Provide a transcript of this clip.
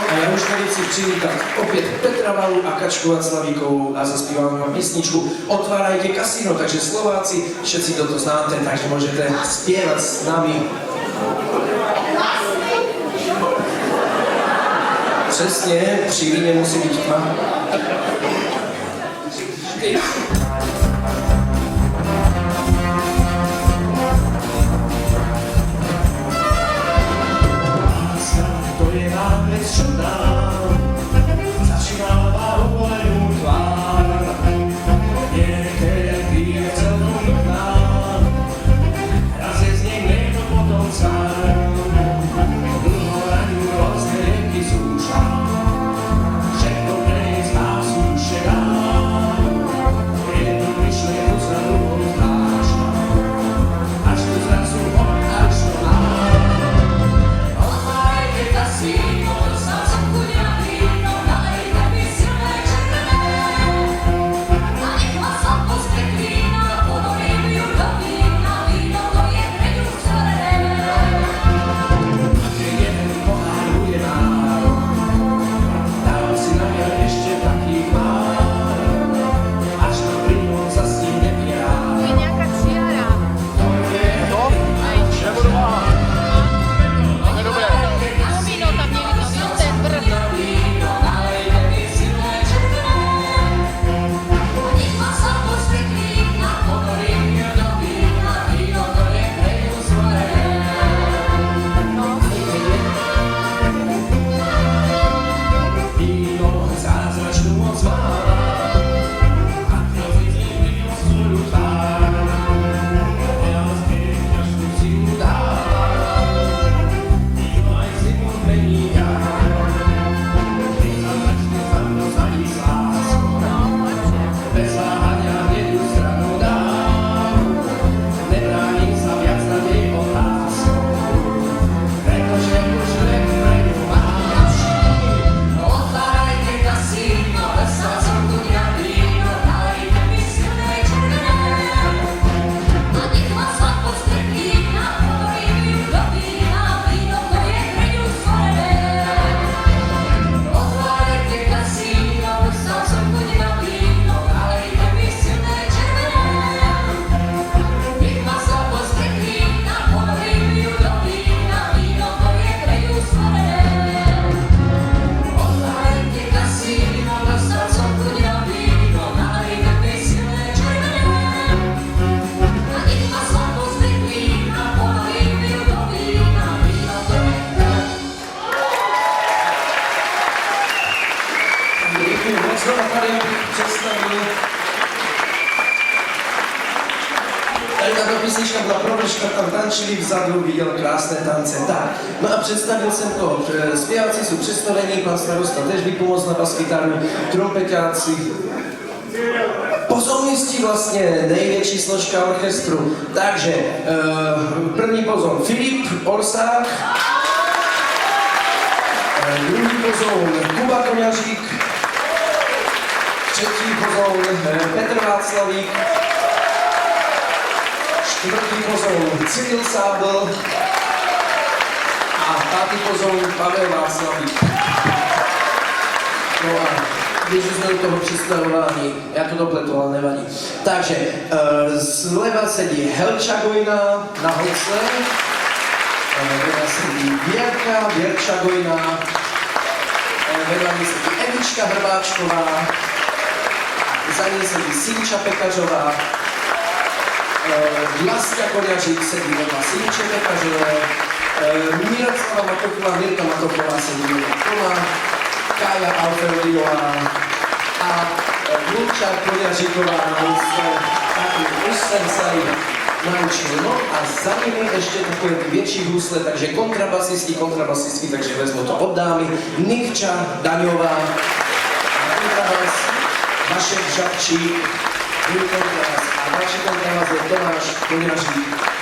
a ja už chci přivítať opäť Petra Valu a Kačku Václavíkovú a zaspívame vám pesničku Otvárajte kasíno, takže Slováci, všetci toto znáte, takže môžete spievať s nami. Přesně, při víně musí být tma. Tady tato písnička byla provržka, tam tančili vzadu, viděl krásné tance. Tak, no a představil jsem to, zpěváci jsou přestolení, pan starosta tež by pomoct na bas-kytaru, trompeťáci, pozornisti vlastně, největší složka orchestru. Takže, první pozor Filip Orsák, druhý pozor Kuba Koňařík, třetí pozor Petr Václavík, čtvrtý pozor Cyril Sábl a pátý pozor Pavel Václavík. No a když jsme u toho představování, já to dopletu, ale nevadí. Takže zleva sedí Helča Gojna na housle, vedle sedí Věrča Gojna, vedle mě sedí Evička Hrbáčková, za ní sedí Sinča Pekařová, Vlasta Koňařík sedí vedle Sinče Pekařové, Miroslava Matoková, Mirka Matoková sedí vedle Toma, Kája Alfrediová a Luča Koňaříková na housle. Taky už jsem se naučil. No a za nimi ještě takové větší husle, takže kontrabasistky, takže vezmu to od dámy. Nikča Daňová, kontrabas, Vašek Žabčík, druhý kontrabas a další kontrabas je Tomáš Koňařík.